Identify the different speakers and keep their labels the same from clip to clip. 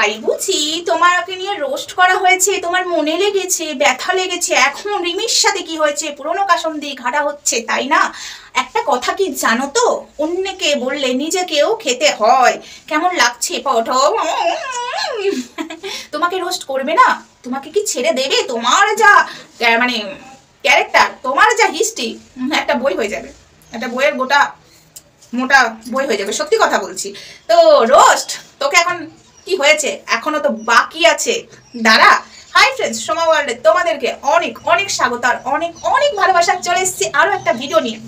Speaker 1: তাই বুঝি তোমাকে নিয়ে রোস্ট করা হয়েছে, তোমার মনে লেগেছে, ব্যথা লেগেছে। এখন রিমির সাথে কি হয়েছে, পুরনো কাসন দিয়ে ঘাটা হচ্ছে, তাই না? একটা কথা কি জানো তো, অন্যকে বললে নিজেকেও খেতে হয়। কেমন লাগছে প্রথম? তোমাকে রোস্ট করবে না, তোমাকে কি ছেড়ে দেবে? তোমার যা মানে ক্যারেক্টার, তোমার যা হিস্ট্রি, একটা বই হয়ে যাবে, একটা বইয়ের গোটা মোটা বই হয়ে যাবে, সত্যি কথা বলছি। তো রোস্ট তোকে এখন কি হয়েছে, এখনো তো বাকি আছে, দাঁড়া। হাই ফ্রেন্ডস, সোমা ওয়ার্ল্ডে তোমাদেরকে অনেক অনেক স্বাগত আর অনেক অনেক ভালোবাসা। চলে এসেছি আরও একটা ভিডিও নিয়ে।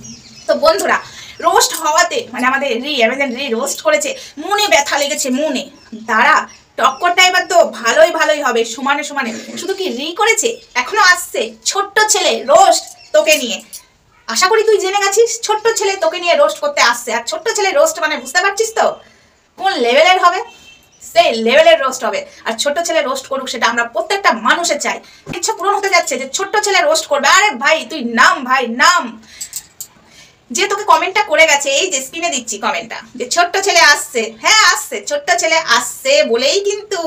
Speaker 1: তো বন্ধুরা, রোস্ট হওয়াতে মানে আমাদের অ্যামাজন রোস্ট করেছে, মনে ব্যথা লেগেছে মনে। দাঁড়া, টক্করটা এবার তো ভালোই হবে, সমানে সমানে। শুধু কি করেছে, এখনো আসছে ছোট্ট ছেলে রোস্ট তোকে নিয়ে। আশা করি তুই জেনে গেছিস ছোট্ট ছেলে তোকে নিয়ে রোস্ট করতে আসছে। আর ছোট্ট ছেলে রোস্ট মানে বুঝতে পারছিস তো কোন লেভেলের হবে, সেই লেভেলের রোস্ট হবে। আর ছোট্ট ছেলে রোস্ট করুক, সেটা আমরা প্রত্যেকটা মানুষের চাই। ইচ্ছা পূরণ হতে যাচ্ছে যে ছোট্ট ছেলে রোস্ট করবে। আরে ভাই তুই নাম, ভাই নাম। যে তোকে কমেন্টটা করে গেছে, এই যে স্ক্রিনে দিচ্ছি কমেন্টটা, যে ছোট্ট ছেলে আসছে। হ্যাঁ আসছে, ছোট্ট ছেলে আসছে বলেই কিন্তু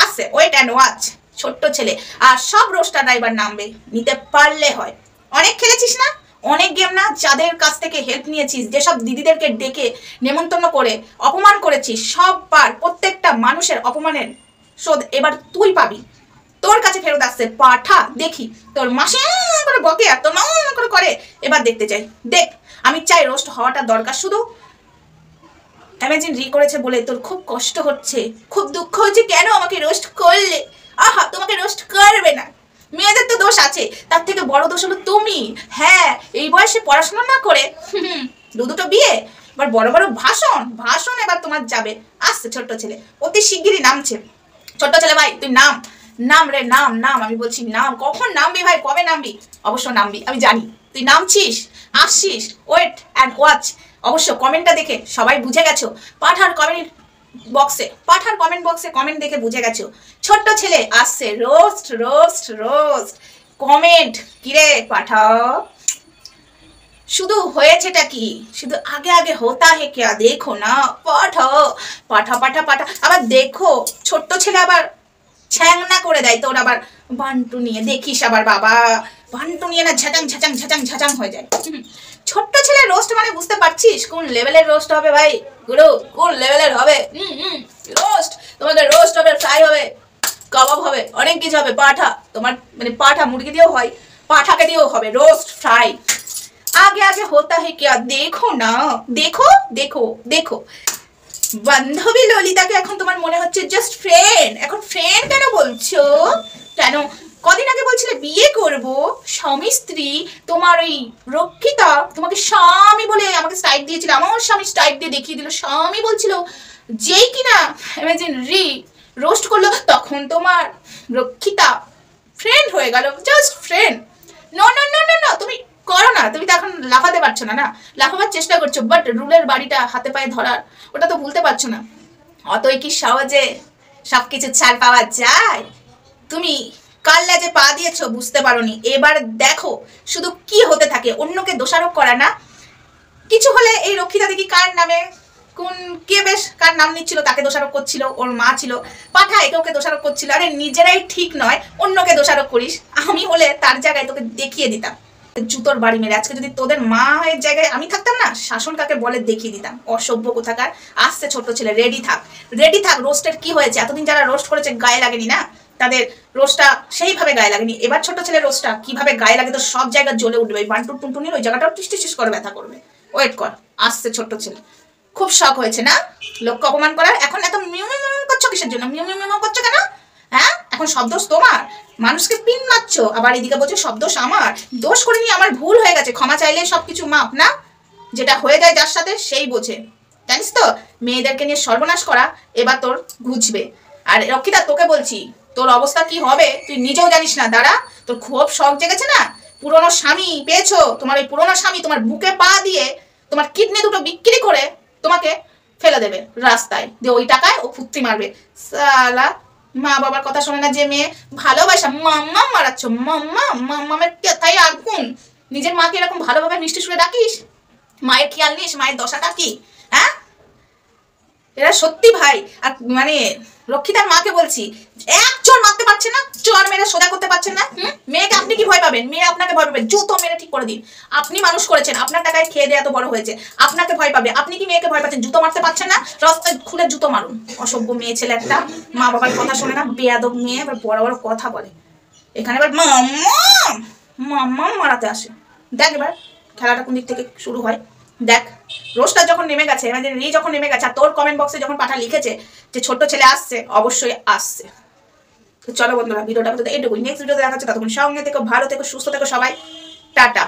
Speaker 1: আসছে। ওয়েট অ্যান্ড ওয়াচ, ছোট্ট ছেলে। আর সব রোস্টাররা এবার নামবে, নিতে পারলে হয়। অনেক খেলেছিস না, অনেক গেম না, যাদের কাছ থেকে হেল্প নিয়েছিস, যেসব দিদিদেরকে ডেকে নেমন্তন্ন করে অপমান করেছিস, সব পার প্রত্যেকটা মানুষের অপমানের শোধ এবার তুই পাবি। তোর কাছে ফেরত আসছে পাঠা। দেখি তোর মাসে করে বকে এত করে এবার দেখতে চাই। দেখ, আমি চাই রোস্ট হওয়াটা দরকার। শুধু অ্যামাজন করেছে বলে তোর খুব কষ্ট হচ্ছে, খুব দুঃখ হচ্ছে, কেন আমাকে রোস্ট করলে? আহা, তোমাকে রোস্ট করবে না, মেয়েদের তো দোষ আছে, তার থেকে বড় দোষ হলো তুমি। হ্যাঁ, এই বয়সে পড়াশোনা না করে দুটো বিয়ে, এবার বড় বড় ভাষণ এবার তোমার যাবে। আসছে ছোট্ট ছেলে, অতি শিগগিরই নামছে। ছোট্ট ছেলে ভাই তুই নাম রে, নাম, আমি বলছি নাম। কখন নামবি ভাই, কবে নামবি? অবশ্য নামবি, আমি জানি তুই নামছিস, আসছিস। Wait and watch. অবশ্য কমেন্টটা দেখে সবাই বুঝে গেছো, পাঠার কমেন্ট বক্সে কমেন্ট দেখে বুঝে গেছো ছোট্ট ছেলে আসছে। Roast comment. কিরে পাঠা, শুধু হয়েছেটা কি, শুধু আগে হোতা হে क्या, দেখো না পাঠা। আবার দেখো ছোট্ট ছেলে আবার ছ্যাংনা করে দেয় তোর আবার বান্টু নিয়ে। দেখিস আবার বাবা, বান্টু নিয়ে না ঝাঁচাং হয়ে যায়। ছোট্ট ছেলে রোস্ট মানে বুঝতে পারছিস কোন লেভেলের রোস্ট হবে ভাই গুরু, কোন লেভেলের হবে রোস্ট। তোমাদের রোস্ট হবে, ফ্রাই হবে, কাবাব হবে, অনেক কিছু হবে। পাঠা তোমার মানে পাঠা মুরগি দিয়েও হয়, পাঠাকে দিয়েও হবে রোস্ট ফ্রাই। আগে হোতা হে क्या, দেখো না, দেখো বান্ধবী ললিতাকে এখন তোমার মনে হচ্ছে জাস্ট ফ্রেন্ড। এখন ফ্রেন্ড কেন বলছো? কেন কদিন আগে বলছিলে বিয়ে করব, স্বামী স্ত্রী। তোমার ওই রক্ষিতা তোমাকে স্বামী বলে আমাকে স্টাইপ দিয়েছিল, আমার স্বামী স্টাইপ দিয়ে দেখিয়ে দিল স্বামী বলছিল। যেই কিনা অ্যামাজন রোস্ট করলো, তখন তোমার রক্ষিতা ফ্রেন্ড হয়ে গেল, জাস্ট ফ্রেন্ড। নো, তুমি করো না, তুমি তো এখন লাফাতে পারছো না, লাফাবার চেষ্টা করছো, বাট রুলের বাড়িটা হাতে পায়ে ধরার ওটা তো ভুলতে পারছো না। অতই কি সহজে সবকিছু ছাড় পাওয়া যায়? তুমি কাল যে পা দিয়েছো বুঝতে পারোনি, এবার দেখো শুধু কি হতে থাকে। অন্যকে দোষারোপ করা না, কিছু হলে এই রক্ষিতা দেখি কার নামে কে বেশ কার নাম নিচ্ছিল, তাকে দোষারোপ করছিল, ওর মা ছিল পাঠা, একে দোষারোপ করছিল। আরে নিজেরাই ঠিক নয়, অন্যকে দোষারোপ করিস। আমি হলে তার জায়গায় তোকে দেখিয়ে দিতাম জুতোর বাড়ি মেরে। আজকে যদি তোদের মায়ের জায়গায় আমি থাকতাম না, শাসন কাকে বলে দেখিয়ে দিতাম। অসভ্য কোথাকার। আসছে ছোট্ট ছেলে, রেডি থাক। রোস্টের কি হয়েছে, এতদিন যারা রোস্ট করেছে গায়ে লাগেনি না, তাদের রোস্টটা সেইভাবে গায়ে লাগেনি। এবার ছোট্ট ছেলের রোস্টটা কিভাবে গায়ে লাগে তো সব জায়গায় জ্বলে উঠবে। ওই বান্টুর টুনটুনির ওই জায়গাটাও টিস করে ব্যথা করবে। ওয়েট কর, আসছে ছোট্ট ছেলে। খুব শখ হয়েছে না লোককে অপমান করার? এখন এত মিউ করছো কিসের জন্য, মিউ করছো কেন? হ্যাঁ, এখন সব দোষ তোমার, মানুষকে পিন মারছো, আবার এদিকে বলছো সব দোষ আমার। দোষ করিনি, আমার ভুল হয়ে গেছে, ক্ষমা চাইলে সবকিছু মাপ না? যেটা হয়ে যায় যার সাথে সেই বোঝে, জানিস তো? মেয়েদেরকে নিয়ে সর্বনাশ করা এবার তোর ঘুচবে। আর রক্ষিতা তোকে বলছি, তোর অবস্থা কি হবে তুই নিজেও জানিস না। দাঁড়া, তোর খুব শখ জেগেছে না, পুরনো স্বামী পেয়েছো, তোমার ওই পুরনো স্বামী তোমার বুকে পা দিয়ে তোমার কিডনি দুটো বিক্রি করে তোমাকে ফেলে দেবে রাস্তায়, দিয়ে ওই টাকায় ও ফুর্তি মারবে। সালা, মা বাবার কথা শোনে না যে মেয়ে, ভালোবাসা মাম্মা মারাচ্ছ, মাম্মামের কথাই আগুন। নিজের মাকে এরকম ভালোভাবে মিষ্টি সুরে ডাকিস, মায়ের খেয়াল নিস, মায়ের দশাটা কি? হ্যাঁ, এরা সত্যি ভাই। আর মানে রক্ষিতার মাকে বলছি, এক চোর মারতে পারছেন না, চোর মেরে সোজা করতে পারছেন না। মেয়েকে আপনি কি ভয় পাবেন? মেয়ে আপনাকে ভয় পাবে, জুতো মেরে ঠিক করে দিন। আপনি মানুষ করেছেন, আপনার টাকায় খেয়ে দিয়ে এত বড় হয়েছে, আপনাকে ভয় পাবে। আপনি কি মেয়েকে ভয় পাচ্ছেন? জুতো মারতে পারছেন না, রাস্তায় খুলে জুতো মারুন। অসভ্য মেয়ে ছেলে একটা, মা বাবার কথা শোনে না, বেয়াদব মেয়ে, এবার বড় বড় কথা বলে। এখানে এবার মাম্মা মারাতে আসে। দেখ এবার খেলাটা কোন দিক থেকে শুরু হয় দেখ। রোস্টার যখন নেমে গেছে, মানে রি যখন নেমে গেছে, আর তোর কমেন্ট বক্সে যখন পাঠা লিখেছে যে ছোট্ট ছেলে আসছে, অবশ্যই আসছে। তো চলো বন্ধুরা, ভিডিওটা তো এইটুকুই। নেক্সট ভিডিওতে দেখা হচ্ছে, ততক্ষণ সঙ্গে থেকো, ভালো থেকো, সুস্থ থেকো সবাই। টাটা।